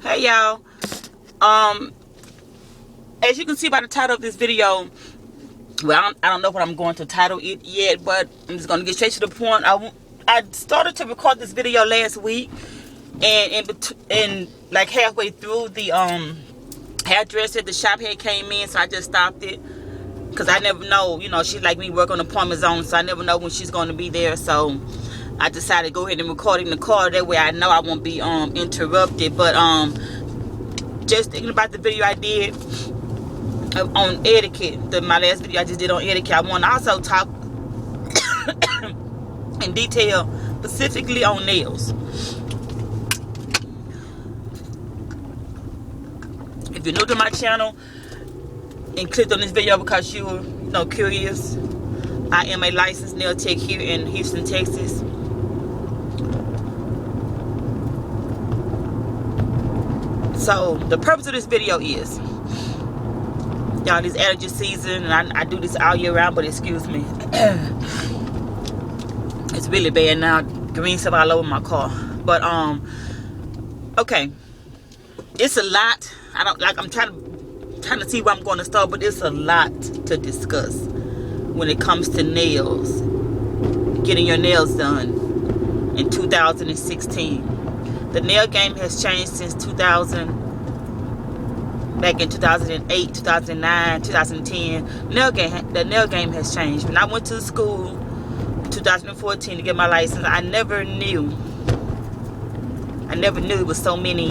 Hey y'all. As you can see by the title of this video, well, I don't know what I'm going to title it yet, but I'm just going to get straight to the point. I started to record this video last week, and like halfway through, the hairdresser at the shop had came in, so I just stopped it because I never know. You know, she's like me, work on appointment zone, so I never know when she's going to be there. So I decided to go ahead and record in the car. That way I know I won't be interrupted. But just thinking about the video I did on etiquette, my last video I just did on etiquette, I want to also talk in detail specifically on nails. If you're new to my channel and clicked on this video because you're curious, I am a licensed nail tech here in Houston, Texas. So the purpose of this video is, y'all, this allergy season, and I do this all year round, but excuse me, it's really bad now. Green stuff all over my car. But okay, it's a lot. I'm trying to see where I'm going to start, but it's a lot to discuss when it comes to nails, getting your nails done in 2016. The nail game has changed since back in 2008, 2009, 2010. The nail game has changed. When I went to school in 2014 to get my license, I never knew it was so many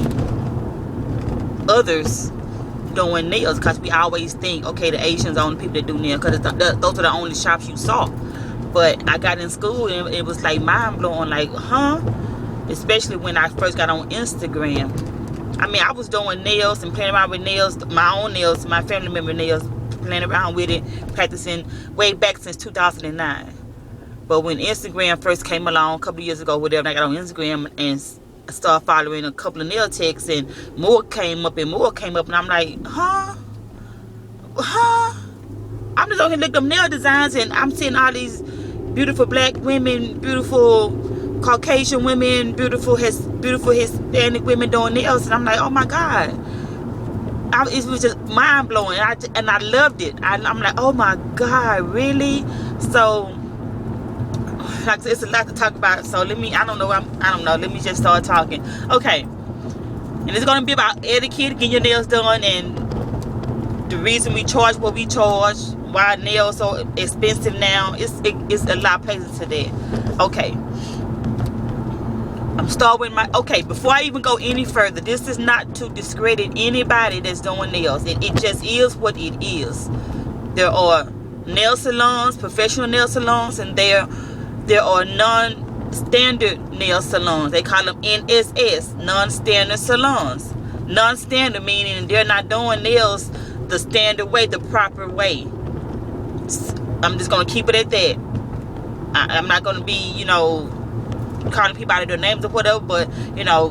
others doing nails, because we always think, okay, the Asians are the only people that do nails because those are the only shops you saw. But I got in school and it was like mind blowing, like, huh? Especially when I first got on Instagram. I mean, I was doing nails and playing around with nails, my own nails, my family member nails, playing around with it, practicing way back since 2009. But when Instagram first came along a couple of years ago, whatever, I got on Instagram and started following a couple of nail techs, and more came up, and I'm like, huh? I'm just looking at them nail designs, and I'm seeing all these beautiful black women, beautiful Caucasian women, beautiful Hispanic women doing nails, and I'm like, oh my God. It was just mind blowing, and I loved it. I'm like, oh my God, really? So, like, it's a lot to talk about. So let me just start talking. Okay, and it's gonna be about etiquette, getting your nails done, and the reason we charge what we charge, why nails are so expensive now. It's a lot of places to that. Okay. I'm starting with before I even go any further, this is not to discredit anybody that's doing nails. It just is what it is. There are nail salons, professional nail salons, and there are non-standard nail salons. They call them NSS, non-standard salons. Non-standard meaning they're not doing nails the standard way, the proper way. I'm just going to keep it at that. I'm not going to be, calling people out of their names or whatever, but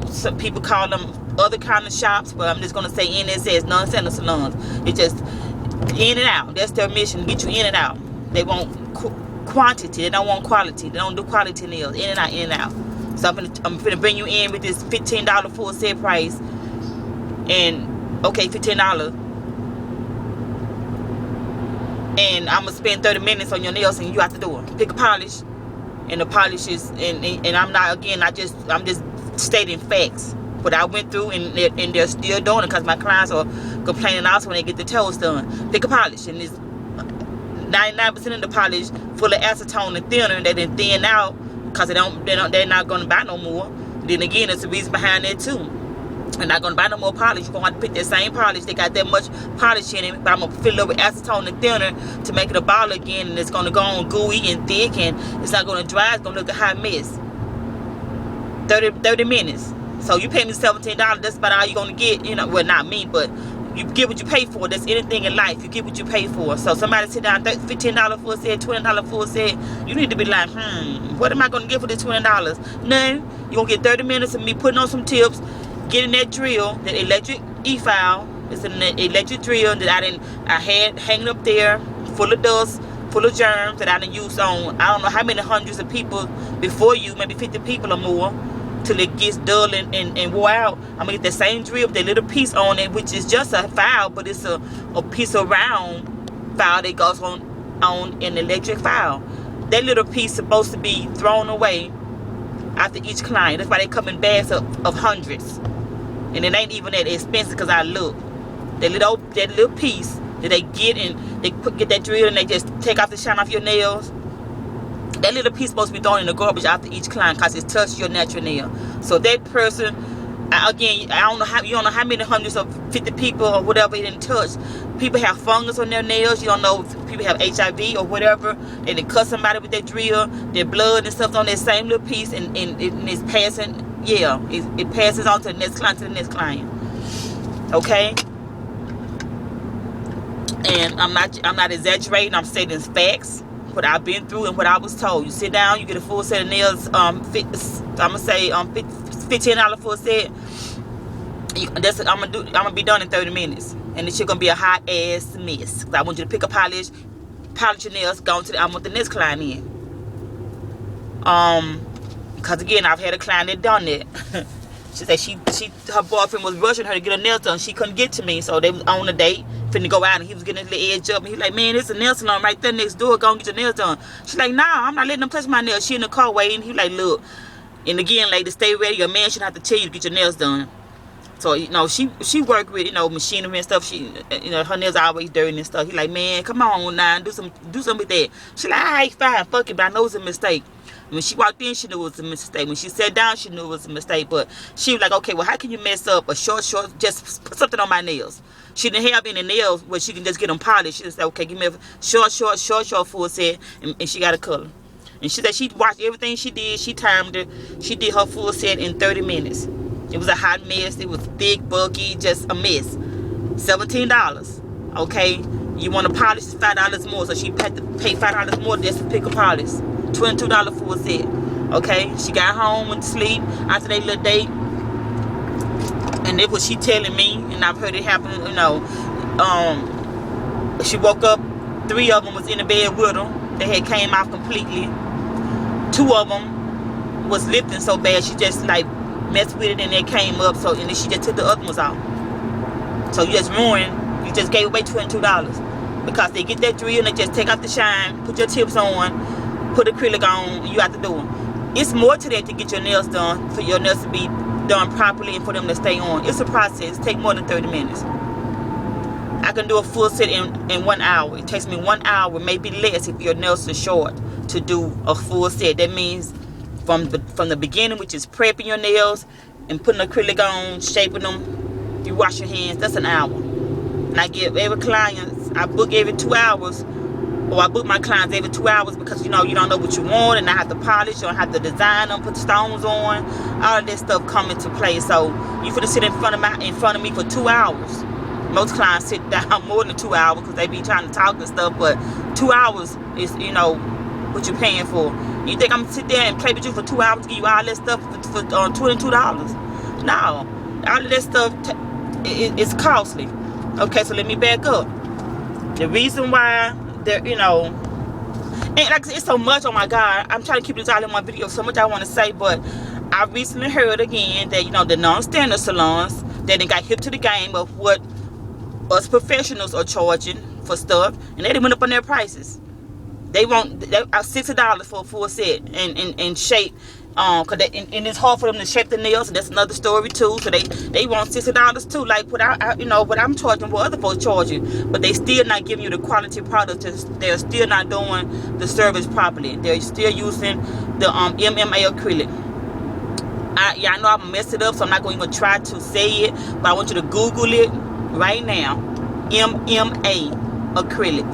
some people call them other kind of shops, but I'm just gonna say NSS, non-standard salons. It's just in and out. That's their mission, to get you in and out. They want quantity, they don't want quality. They don't do quality nails, in and out, in and out. So I'm gonna bring you in with this $15 full set price, and okay, $15, and I'm gonna spend 30 minutes on your nails, and you out the door. Pick a polish. And the polish is, and I'm not, again, I'm just stating facts. What I went through, and they're still doing it, because my clients are complaining also when they get the toes done. Pick a polish, and it's 99% of the polish full of acetone and thinner, and they didn't thin out because they're not going to buy no more. Then again, there's a reason behind that too. They're not going to buy no more polish. You're going to have to pick that same polish. They got that much polish in it, but I'm going to fill it up with acetone and thinner to make it a ball again, and it's going to go on gooey and thick, and it's not going to dry. It's going to look a hot mess. 30 minutes. So you pay me $17. That's about all you're going to get. Well, not me, but you get what you pay for. That's anything in life. You get what you pay for. So somebody sit down, $15 full set, $20 full set. You need to be like, what am I going to get for this $20? Nothing. You're going to get 30 minutes of me putting on some tips, getting that drill, that electric e-file. It's an electric drill that I had hanging up there, full of dust, full of germs, that I done used on I don't know how many hundreds of people before you, maybe 50 people or more. till it gets dull and wore out. I'm gonna get that same drill with that little piece on it, which is just a file, but it's a piece of round file that goes on an electric file. That little piece is supposed to be thrown away after each client. That's why they come in bags of hundreds, and it ain't even that expensive. Because I look, that little piece that they get, and they get that drill and they just take off the shine off your nails. That little piece is supposed to be thrown in the garbage after each client because it touched your natural nail. So that person, again, I don't know how, you don't know how many hundreds of 50 people or whatever it didn't touch. People have fungus on their nails. You don't know if people have HIV or whatever. They didn't cut somebody with that drill. Their blood and stuff on that same little piece, and it's passing. Yeah, it passes on to the next client. Okay. And I'm not exaggerating. I'm stating facts. What I've been through and what I was told. You sit down, you get a full set of nails. I'm gonna say $15 full set. I'm gonna be done in 30 minutes, and this shit gonna be a hot ass mess. I want you to pick a polish your nails. Go to I want the next client in. Because again, I've had a client that done that. She said her boyfriend was rushing her to get her nails done. She couldn't get to me, so they was on a date, finna go out, and he was getting his little edge up, and he was like, man, there's a nail salon right there next door. Go and get your nails done. She's like, nah, I'm not letting them touch my nails. She in the car waiting. He was like, look, and again, lady, stay ready. Your man shouldn't have to tell you to get your nails done. So, you know, she worked with, you know, machinery and stuff. She, you know, her nails are always dirty and stuff. He like, man, come on now, do something with that. She like, all right, fine, fuck it, but I know it's a mistake. When she walked in, she knew it was a mistake. When she sat down, she knew it was a mistake. But she was like, okay, well, how can you mess up a short, just put something on my nails? She didn't have any nails where she can just get them polished. She just said, okay, give me a short full set, and she got a color. And she said she watched everything she did. She timed it. She did her full set in 30 minutes. It was a hot mess. It was thick, bulky, just a mess. $17. Okay, you want to polish, it's $5 more. So she had to pay $5 more just to pick a polish. $22 full set. Okay, she got home, went to sleep after that little date, and that's what she telling me, and I've heard it happen. You know, she woke up, 3 of them was in the bed with her. They had came off completely. 2 of them was lifting so bad she just like messed with it, and they came up. So and then she just took the other ones out. So you just ruined. You just gave away $22 because they get that drill and they just take off the shine, put your tips on, put acrylic on, you have to do them. It's more to that to get your nails done, for your nails to be done properly and for them to stay on. It's a process. It takes more than 30 minutes. I can do a full set in 1 hour. It takes me 1 hour, maybe less if your nails are short, to do a full set. That means from the beginning, which is prepping your nails and putting acrylic on, shaping them, you wash your hands, that's an hour. And I give every client, I book every 2 hours, or I book my clients every 2 hours, because you know you don't know what you want, and I have to polish or I have to design them, put stones on, all of that stuff come into play. So you finna sit in front of me for 2 hours. Most clients sit down more than 2 hours because they be trying to talk and stuff, but 2 hours is, you know, what you're paying for. You think I'm gonna sit there and play with you for 2 hours to give you all that stuff for $22? No, all of that stuff is costly. Okay, so let me back up. The reason why there, you know, and like I said, it's so much. Oh my God, I'm trying to keep this all in one video. So much I want to say, but I recently heard again that, you know, the non-standard salons, that they got hip to the game of what us professionals are charging for stuff, and they done went up on their prices. They want $60 for a full set and shape, cause and it's hard for them to shape the nails, and that's another story too. So they want $60 too, like you know, what I'm charging, what other folks charging, but they still not giving you the quality product. They're still not doing the service properly. They're still using the MMA acrylic. Yeah, I know I messed it up, so I'm not going to even try to say it, but I want you to Google it right now. MMA acrylic.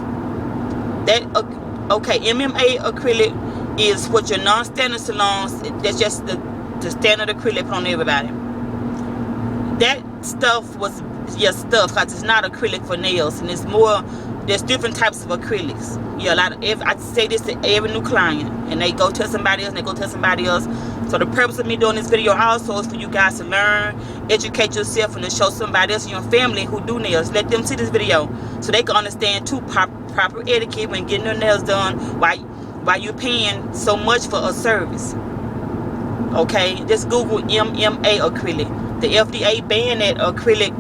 Okay, MMA acrylic is what your non-standard salons, that's just the standard acrylic put on everybody. That stuff was your stuff, because it's not acrylic for nails, and it's more, there's different types of acrylics. Yeah, I say this to every new client, and they go tell somebody else, and they go tell somebody else. So the purpose of me doing this video also is for you guys to learn, educate yourself, and to show somebody else in your family who do nails. Let them see this video so they can understand too proper etiquette when getting their nails done, why you're paying so much for a service. Okay, just Google MMA acrylic. The FDA banned that acrylic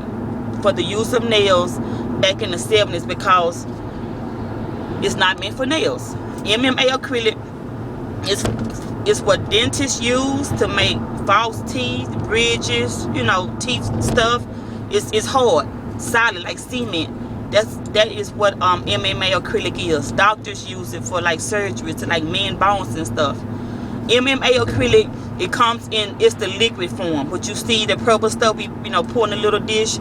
for the use of nails back in the 70s because it's not meant for nails. MMA acrylic is what dentists use to make false teeth, bridges, you know, teeth stuff. It's hard, solid, like cement. That is what MMA acrylic is. Doctors use it for like surgery to like mend bones and stuff. MMA acrylic, it comes in, it's the liquid form. What you see, the purple stuff we pour in a little dish,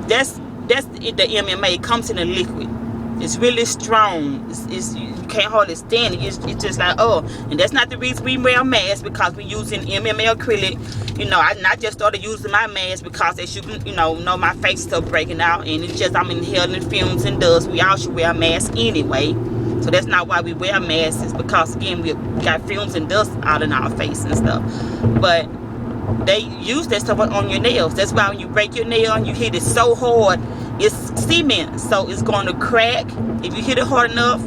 that's the MMA. It comes in a liquid. It's really strong. You can't hardly stand it. It's just like, oh. And that's not the reason we wear masks, because we're using MMA acrylic. You know, I just started using my mask because as you know my face stuff breaking out, and it's just I'm inhaling fumes and dust. We all should wear a mask anyway. So that's not why we wear masks. It's because again we got fumes and dust out in our face and stuff. But they use that stuff on your nails. That's why when you break your nail and you hit it so hard, it's cement, so it's going to crack. If you hit it hard enough,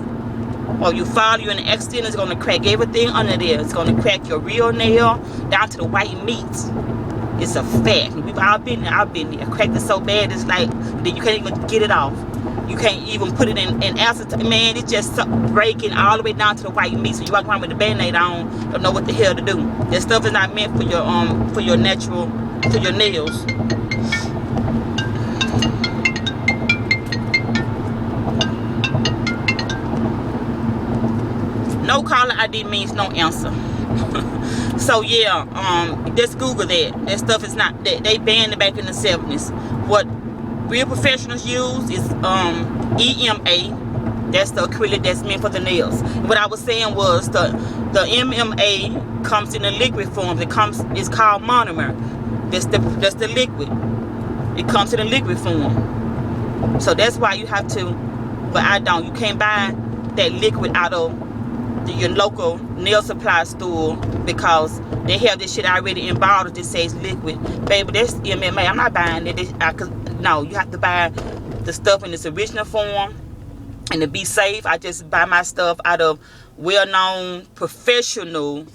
or you fall, you're in an accident, it's going to crack everything under there. It's going to crack your real nail down to the white meat. It's a fact. We've all been there. I've been there. Cracked it so bad, it's like that you can't even get it off. You can't even put it in acid. Man, it's just breaking all the way down to the white meat. So you walk around with a Band-Aid on, don't know what the hell to do. That stuff is not meant for your natural, for your nails. No caller ID means no answer. So yeah, just Google that. That stuff is not, they banned it back in the 70s. What real professionals use is EMA. That's the acrylic that's meant for the nails. What I was saying was the MMA comes in a liquid form. It's called monomer. That's the liquid. It comes in a liquid form. So that's why you have to, but I don't. You can't buy that liquid out of your local nail supply store because they have this shit already in bottles that says liquid. Baby, that's MMA. I'm not buying it. No, you have to buy the stuff in its original form. And to be safe, I just buy my stuff out of well-known professional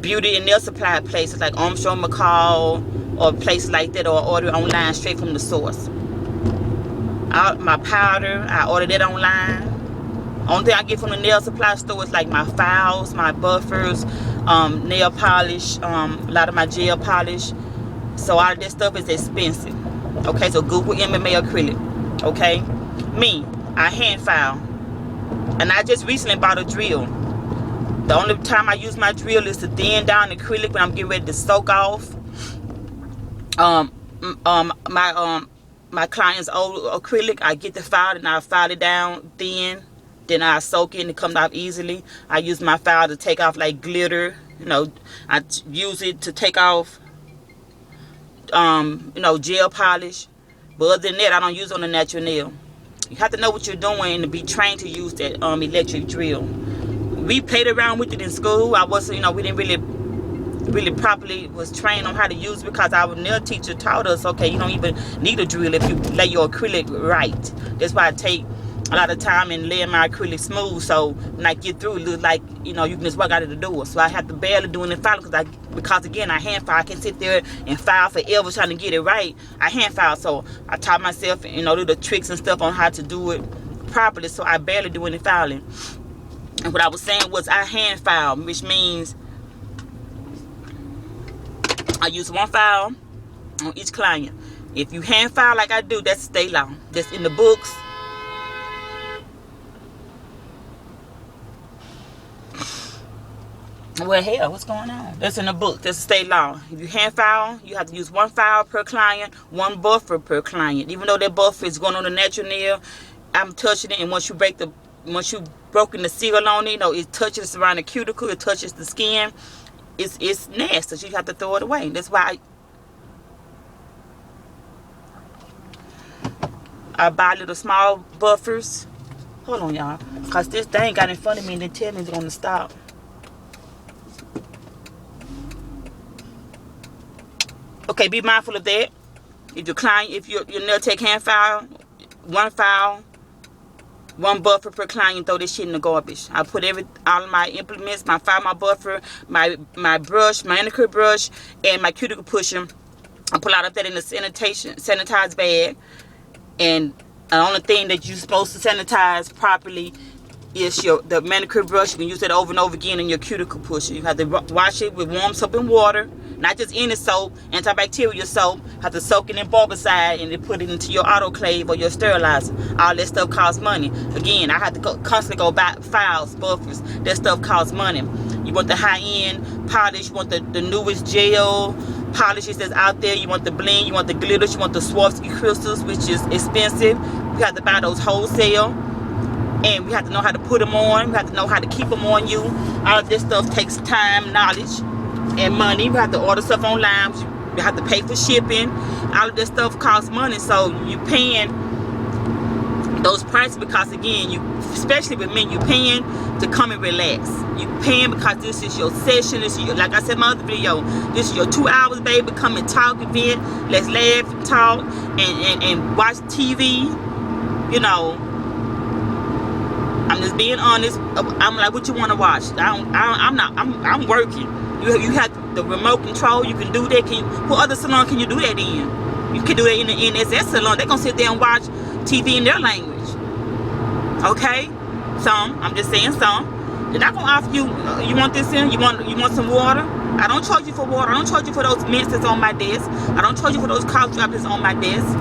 beauty and nail supply places like Armstrong McCall or places like that, or order online straight from the source. My powder, I order that online. Only thing I get from the nail supply store is like my files, my buffers, nail polish, a lot of my gel polish. So all of this stuff is expensive. Okay, so Google MMA acrylic. Okay, me, I hand file, and I just recently bought a drill. The only time I use my drill is to thin down acrylic when I'm getting ready to soak off my client's old acrylic. I get the file and I file it down thin. Then I soak it and it comes off easily. I use my file to take off like glitter. You know, I use it to take off, gel polish. But other than that, I don't use it on a natural nail. You have to know what you're doing and to be trained to use that electric drill. We played around with it in school. I wasn't, we didn't really properly was trained on how to use it because our nail teacher taught us, okay, you don't even need a drill if you lay your acrylic right. That's why I take a lot of time in laying my acrylic smooth, so when I get through, it looks like you can just walk out of the door. So I have to barely do any filing because again I hand file. I can sit there and file forever trying to get it right. I hand file, so I taught myself little tricks and stuff on how to do it properly. So I barely do any filing. And what I was saying was I hand file, which means I use one file on each client. If you hand file like I do, that's state law. That's in the books. Well, hell, what's going on? That's in the book. That's state law. If you hand file, you have to use one file per client, one buffer per client. Even though that buffer is going on the natural nail, I'm touching it, and once you broken the seal on it, it touches around the cuticle, it touches the skin. It's nasty. So you have to throw it away. That's why I buy little small buffers. Hold on, y'all, cause this thing got in front of me and they tell me it's gonna stop. Okay, be mindful of that. If your nail tech hand file, one file 1 buffer per client. Throw this shit in the garbage. I put all of my implements, my buffer, my brush, my manicure brush, and my cuticle pusher. I pull out of that in the sanitized bag. And the only thing that you're supposed to sanitize properly is the manicure brush. You can use it over and over again in your cuticle pusher. You have to wash it with warm soap and water, not just any soap, antibacterial soap. Have to soak it in barbicide and then put it into your autoclave or your sterilizer. All that stuff costs money. Again, I have to constantly go buy files, buffers. That stuff costs money. You want the high-end polish. You want the newest gel polishes that's out there. You want the bling. You want the glitters. You want the Swarovski crystals, which is expensive. You have to buy those wholesale. And we have to know how to put them on. We have to know how to keep them on you. All of this stuff takes time, knowledge, and money. We have to order stuff online. We have to pay for shipping. All of this stuff costs money. So you're paying those prices because, again, especially with men, you're paying to come and relax. You're paying because this is your session. This is like I said in my other video, this is your 2 hours, baby. Come and talk, event. Let's laugh and talk and watch TV. You know, I'm just being honest. I'm like, what you want to watch? I'm working. You have the remote control. You can do that. What other salon can you do that in? You can do that in the NSS salon. They're gonna sit there and watch TV in their language. Okay, some. I'm just saying some. They're not gonna offer you. You want this in? You want some water? I don't charge you for water. I don't charge you for those mints that's on my desk. I don't charge you for those cough drops that's on my desk.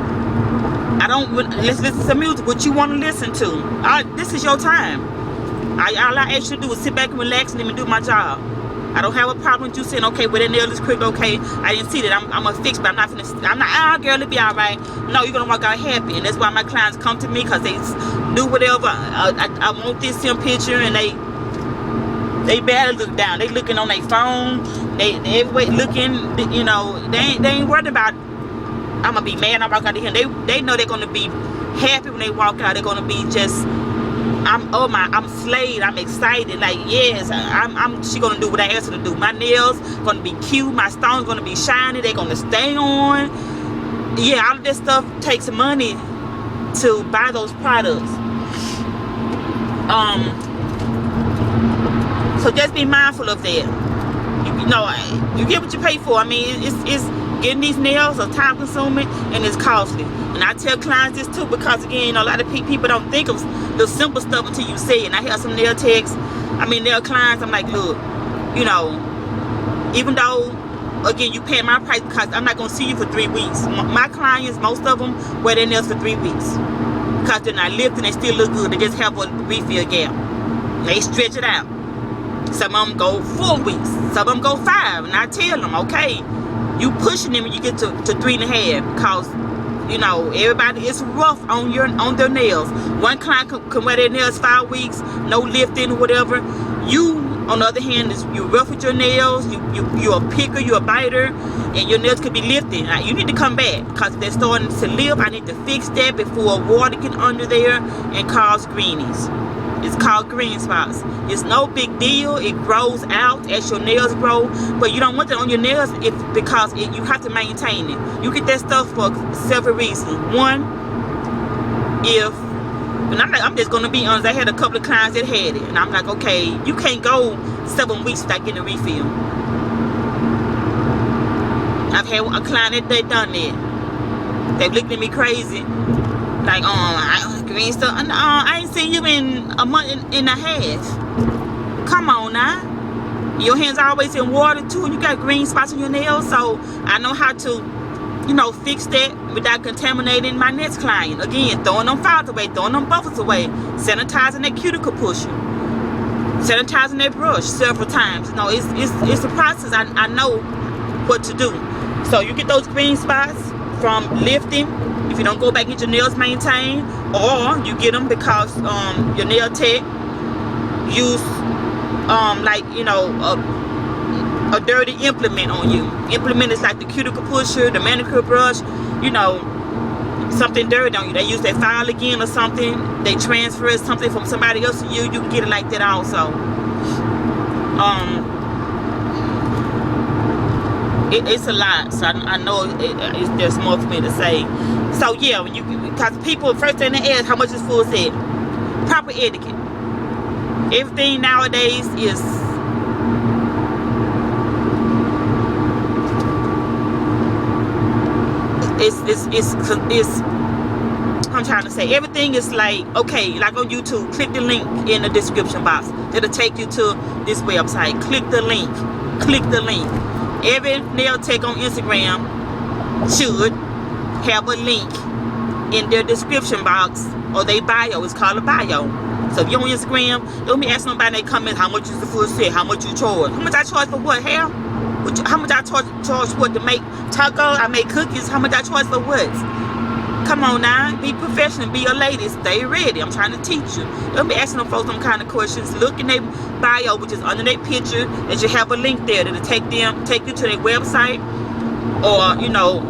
Let's listen to music. What you want to listen to? This is your time. All I ask you to do is sit back and relax and let me do my job. I don't have a problem with you saying, okay, well, that nail is crooked. Okay, I didn't see that. I'm gonna fix, but I'm not. Girl, it'll be all right. No, you're gonna walk out happy, and that's why my clients come to me because they do whatever. I want this sim picture, and they barely look down. They looking on their phone. They everywhere looking. You know, they ain't worried about. I'm gonna be mad when I walk out of here. They know they're gonna be happy when they walk out. They're gonna be just. I'm slayed. I'm excited. Like, yes, she gonna do what I asked her to do. My nails gonna be cute. My stones gonna be shiny. They're gonna stay on. Yeah, all of this stuff takes money to buy those products. So just be mindful of that. You know, you get what you pay for. I mean, it's getting these nails are time consuming and it's costly. And I tell clients this too because, again, you know, a lot of people don't think of the simple stuff until you say it. And I have some nail clients, I'm like, look, you know, even though, again, you pay my price because I'm not going to see you for 3 weeks. My clients, most of them, wear their nails for 3 weeks because they're not lifting, they still look good. They just have a refill gap. They stretch it out. Some of them go 4 weeks. Some of them go 5. And I tell them, okay, you pushing them when you get to 3.5 because, you know, everybody is rough on their nails. One client can wear their nails 5 weeks, no lifting, whatever. You, on the other hand, you're rough with your nails. You're a picker, you're a biter, and your nails could be lifting. Now, you need to come back because if they're starting to lift, I need to fix that before water get under there and cause greenies. It's called green spots. It's no big deal. It grows out as your nails grow, but you don't want that on your nails because you have to maintain it. You get that stuff for several reasons. One, and I'm just gonna be honest. I had a couple of clients that had it, and I'm like, okay, you can't go 7 weeks without getting a refill. I've had a client that done that. They looked at me crazy. Like, green stuff. I ain't seen you in a month and a half. Come on now. Your hands are always in water too, and you got green spots on your nails. So I know how to, you know, fix that without contaminating my next client. Again, throwing them files away, throwing them buffers away, sanitizing that cuticle pusher, sanitizing that brush several times. You know, it's a process. I know what to do. So you get those green spots from lifting. If you don't go back and get your nails maintained, or you get them because your nail tech use like, you know, a dirty implement on you. Implement is like the cuticle pusher, the manicure brush, you know, something dirty on you. They use that file again or something. They transfer something from somebody else to you. You can get it like that also. It's a lot, so I know there's more for me to say. So yeah, because people first thing they ask, how much is full set? proper etiquette. Everything nowadays is I'm trying to say, everything is like, okay, like on YouTube, click the link in the description box. It'll take you to this website. Click the link. Click the link. Every nail tech on Instagram should have a link in their description box or their bio. It's called a bio. So if you're on Instagram, don't be asking nobody in their comments how much is the full set, how much you charge. How much I charge for what, hair? How much I charge what to make tacos? I make cookies. How much I charge for what? Come on now, be professional, be a lady, stay ready. I'm trying to teach you. Don't be asking them folks some kind of questions. Look in their bio, which is under their picture, and you have a link there that'll take you to their website, or you know,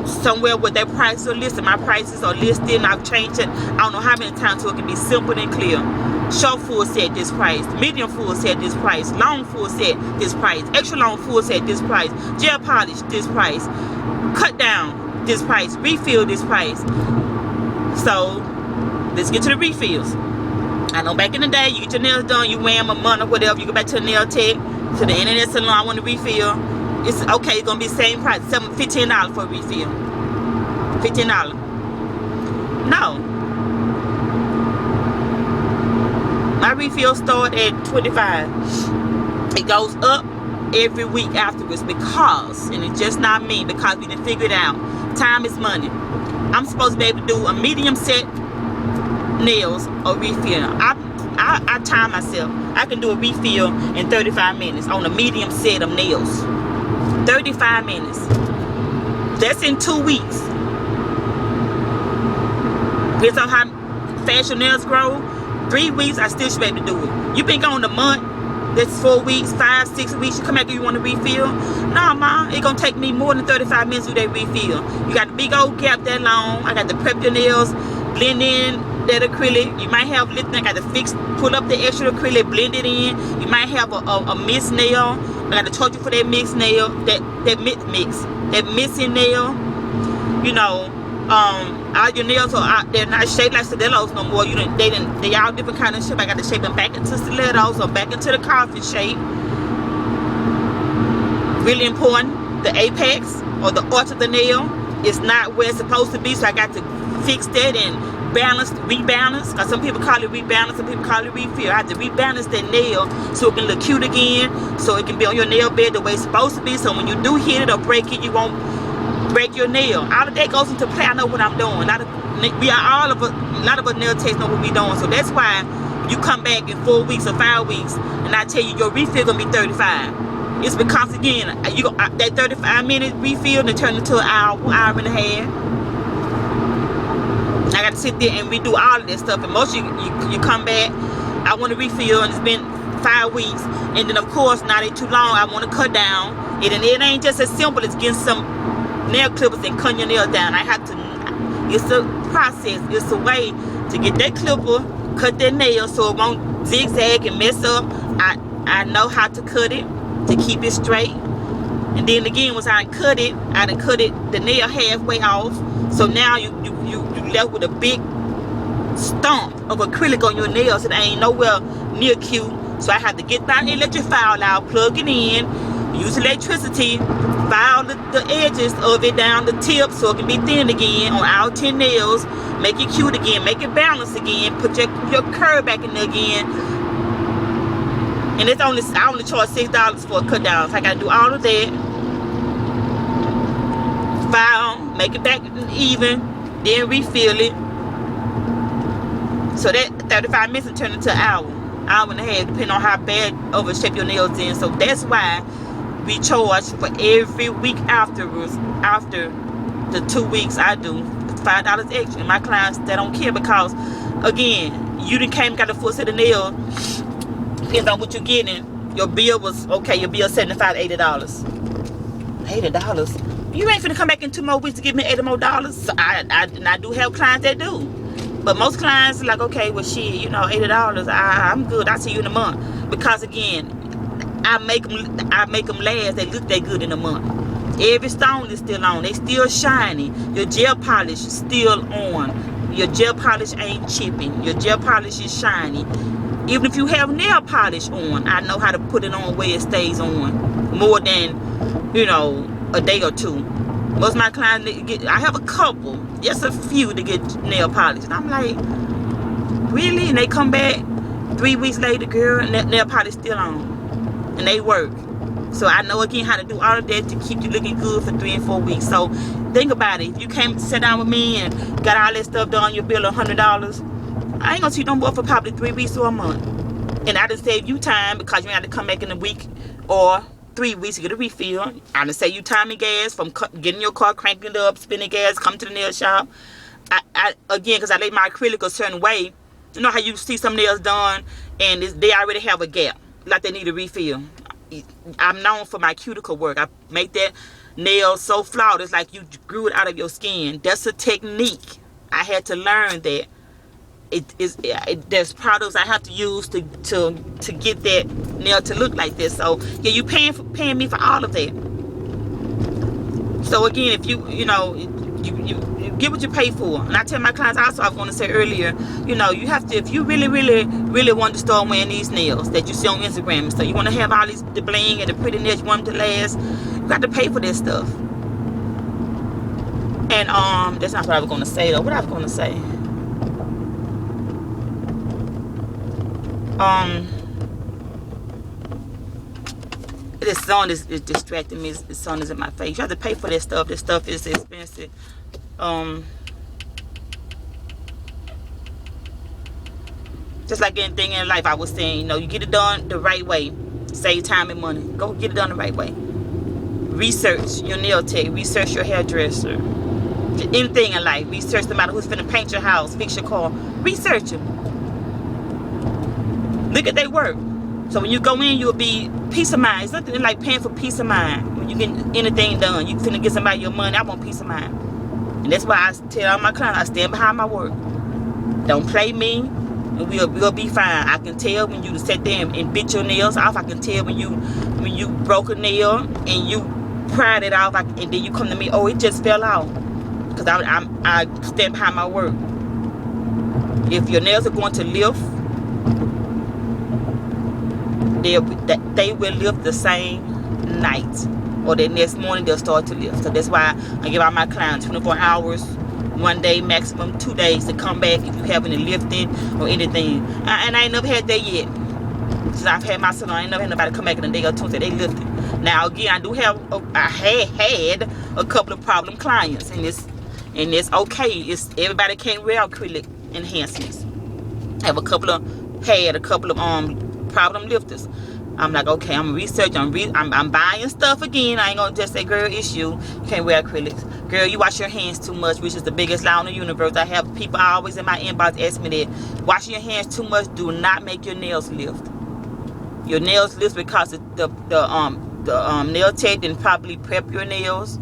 somewhere where their prices are listed. My prices are listed, and I've changed it. I don't know how many times, so it can be simple and clear. Short full set this price, medium full set this price, long full set this price, extra long full set this price, gel polish this price, cut down this price, refill this price. So let's get to the refills. I know back in the day, you get your nails done, you wear them a month or whatever, you go back to the nail tech, to the internet salon, I want to refill. It's okay, it's gonna be the same price, $15 for a refill. $15. No. My refill start at $25. It goes up every week afterwards because, and it's just not me, because we didn't figure it out. Time is money. I'm supposed to be able to do a medium set nails or refill. I time myself. I can do a refill in 35 minutes on a medium set of nails. 35 minutes. That's in 2 weeks. Depends on how fast your nails grow. 3 weeks, I still should be able to do it. You been gone a month. That's 4 weeks, 5, 6 weeks. You come back and you want to refill? Nah, ma, it's gonna take me more than 35 minutes to do that refill. You got the big old gap that long. I got to prep your nails, blend in that acrylic. You might have lifting. I got to pull up the extra acrylic, blend it in. You might have a mixed nail. I got to charge you for that mixed nail, that missing nail. You know, all your nails are they're not shaped like stilettos no more. They all different kind of shape. I got to shape them back into stilettos or back into the coffin shape. Really important. The apex or the arch of the nail is not where it's supposed to be, so I got to fix that and rebalance. Because some people call it rebalance, some people call it refill. I have to rebalance that nail so it can look cute again, so it can be on your nail bed the way it's supposed to be. So when you do hit it or break it, you won't break your nail. All of that goes into play. I know what I'm doing. A lot of us nail techs know what we're doing. So that's why you come back in 4 weeks or 5 weeks and I tell you your refill gonna be 35. It's because again, that 35-minute refill to turn into an hour and a half. I got to sit there and redo all of that stuff. And most you come back, I want to refill, and it's been 5 weeks. And then of course, now they too long. I want to cut down. It ain't just as simple as getting some nail clippers and cutting your nails down. I have to. It's a process. It's a way to get that clipper, cut that nail so it won't zigzag and mess up. I know how to cut it to keep it straight. And then again, once I cut it, the nail halfway off. So now you left with a big stump of acrylic on your nails. It ain't nowhere near cute. So I have to get that electric file out, plug it in, use electricity, file the edges of it down the tip so it can be thin again on all 10 nails. Make it cute again, make it balanced again, put your curve back in there again. And I only charge $6 for a cut down. So I gotta do all of that. File, make it back even, then refill it. So that 35 minutes will turn into an hour and a half, depending on how bad over shape your nails in. So that's why we charge for every week afterwards. After the 2 weeks, I do $5 extra. And my clients, they don't care because, again, you done came and got a full set of nails. Depends on what you're getting. Your bill was okay. Your bill $75, $80. $80. You ain't finna come back in 2 more weeks to give me $80 more. So I do have clients that do, but most clients are like, okay, well, shit, you know, $80. I'm good. I'll see you in a month. Because again, I make them last. They look that good in a month. Every stone is still on. They still shiny. Your gel polish is still on. Your gel polish ain't chipping. Your gel polish is shiny. Even if you have nail polish on, I know how to put it on where it stays on more than, you know, a day or two. Most of my clients I have a couple, just a few to get nail polish. And I'm like, really? And they come back 3 weeks later, girl, nail polish still on. And they work. So I know again how to do all of that to keep you looking good for 3 and 4 weeks. So think about it. If you came to sit down with me and got all that stuff done, your bill $100, I ain't gonna see no more for probably 3 weeks or a month. And I just save you time because you have to come back in a week or 3 weeks to get a refill. I just save you time and gas from getting your car, cranking it up, spending gas, come to the nail shop. Again, because I lay my acrylic a certain way. You know how you see some nails done and they already have a gap, like they need a refill. I'm known for my cuticle work. I make that nail so flawless, like you grew it out of your skin. That's a technique. I had to learn that. There's products I have to use to get that nail to look like this. So yeah, you paying me for all of that. So again, if you get what you pay for. And I tell my clients also, I was going to say earlier, you know, you have to, if you really want to start wearing these nails that you see on Instagram, so you want to have all the bling and the pretty nails, you want them to last, you got to pay for this stuff. And that's not what I was going to say though. What I was going to say? This sun is distracting me. The sun is in my face. You have to pay for this stuff. This stuff is expensive. Just like anything in life, I was saying, you know, you get it done the right way, save time and money. Go get it done the right way. Research your nail tech. Research your hairdresser. Anything in life. Research no matter who's finna paint your house, fix your car. Research them. Look at their work. So when you go in, you'll be peace of mind. It's nothing like paying for peace of mind. When you get anything done, you finna get somebody your money. I want peace of mind. And that's why I tell all my clients, I stand behind my work. Don't play me, and we'll be fine. I can tell when you sit there and bit your nails off. I can tell when you broke a nail and you pried it off, and then you come to me, oh, it just fell off. Because I stand behind my work. If your nails are going to lift, they will lift the same night, or the next morning they'll start to lift. So that's why I give all my clients 24 hours, 1 day, maximum 2 days to come back if you have any lifting or anything. And I ain't never had that yet. Since I've had my salon, I ain't never had nobody come back in a day or two and say they lifted. Now again, I had a couple of problem clients, and it's okay. Everybody can't wear acrylic enhancements. I have a couple of problem lifters. I'm like, okay, I'm researching, I'm buying stuff again. I ain't gonna just say, girl, it's you can't wear acrylics. Girl, you wash your hands too much, which is the biggest lie in the universe. I have people always in my inbox ask me that. Washing your hands too much do not make your nails lift. Your nails lift because the nail tech didn't properly prep your nails,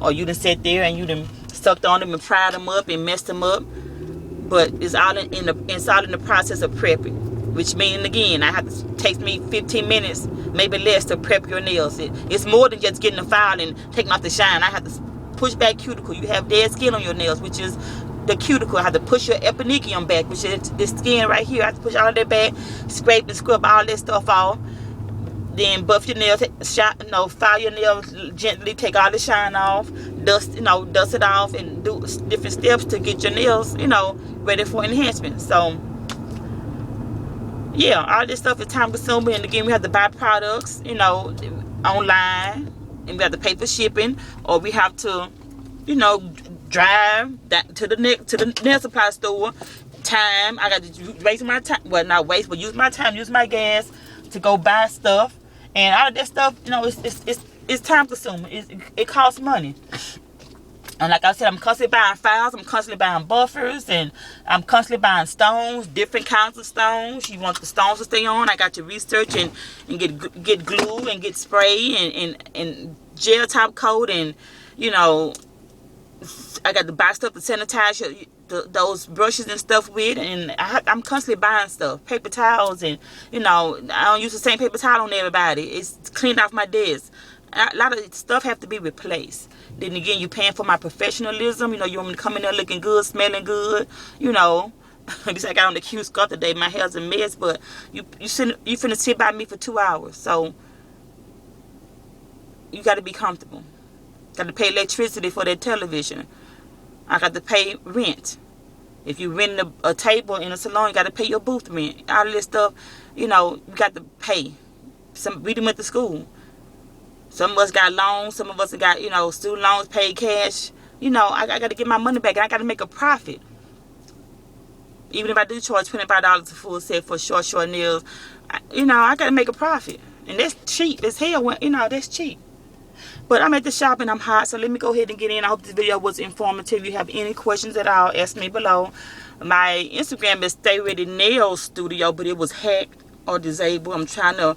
or you done sat there and you done sucked on them and pried them up and messed them up. But it's all in the process of prepping, which means, again, I have to take me 15 minutes, maybe less, to prep your nails. It's more than just getting the file and taking off the shine. I have to push back cuticle. You have dead skin on your nails, which is the cuticle. I have to push your eponychium back, which is the skin right here. I have to push all that back, scrape and scrub all that stuff off. Then buff your nails, file your nails gently, take all the shine off, dust it off, and do different steps to get your nails, ready for enhancement. So yeah, all this stuff is time consuming. And again, we have to buy products, online, and we have to pay for shipping, or we have to, drive to the nail supply store. Time, I got to waste my time. Well, not waste, but use my time, use my gas to go buy stuff. And all of that stuff, it's time consuming. It costs money. And like I said, I'm constantly buying files, I'm constantly buying buffers, and I'm constantly buying stones, different kinds of stones. You want the stones to stay on, I got to research and get glue and get spray and gel top coat, and I got to buy stuff to sanitize those brushes and stuff with, and I'm constantly buying stuff, paper towels, and I don't use the same paper towel on everybody. It's cleaned off my desk. A lot of stuff have to be replaced. Then again, you paying for my professionalism. You know, you want me to come in there looking good, smelling good. You know, at least I got on the cute skirt today. My hair's a mess, but you finna sit by me for 2 hours. So you got to be comfortable. Got to pay electricity for that television. I got to pay rent. If you rent a table in a salon, you got to pay your booth rent. All of this stuff, you know, you got to pay. We done went to school. Some of us got loans. Some of us got, you know, student loans, paid cash. You know, I got to get my money back, and I got to make a profit. Even if I do charge $25 a full set for short nails, you know, I got to make a profit. And that's cheap as hell. You know, that's cheap. But I'm at the shop and I'm hot, so let me go ahead and get in. I hope this video was informative. If you have any questions at all, ask me below. My Instagram is Stay Ready Nail Studio, but it was hacked or disabled. I'm trying to,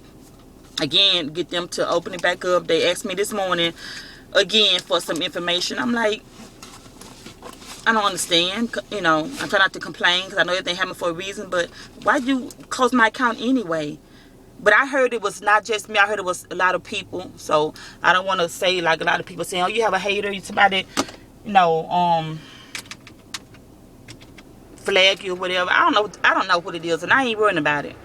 again, get them to open it back up. They asked me this morning, again, for some information. I'm like, I don't understand. You know, I'm trying not to complain because I know everything happened for a reason, but why you close my account anyway? But I heard it was not just me. I heard it was a lot of people. So I don't want to say like a lot of people saying, oh, you have a hater. Somebody, you know, flag you or whatever. I don't know what it is. And I ain't worrying about it.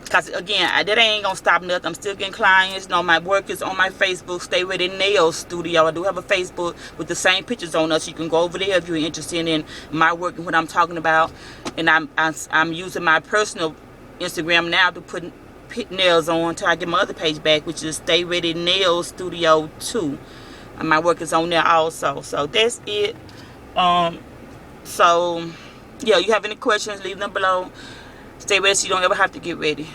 Because, again, that ain't going to stop nothing. I'm still getting clients. You know, my work is on my Facebook, Stay Ready Nail Studio. I do have a Facebook with the same pictures on us. You can go over there if you're interested in my work and what I'm talking about. And I'm using my personal Instagram now to put nails on until I get my other page back, which is Stay Ready Nail Studio 2. And my work is on there also. So that's it. So yeah, you have any questions, leave them below. Stay ready so you don't ever have to get ready.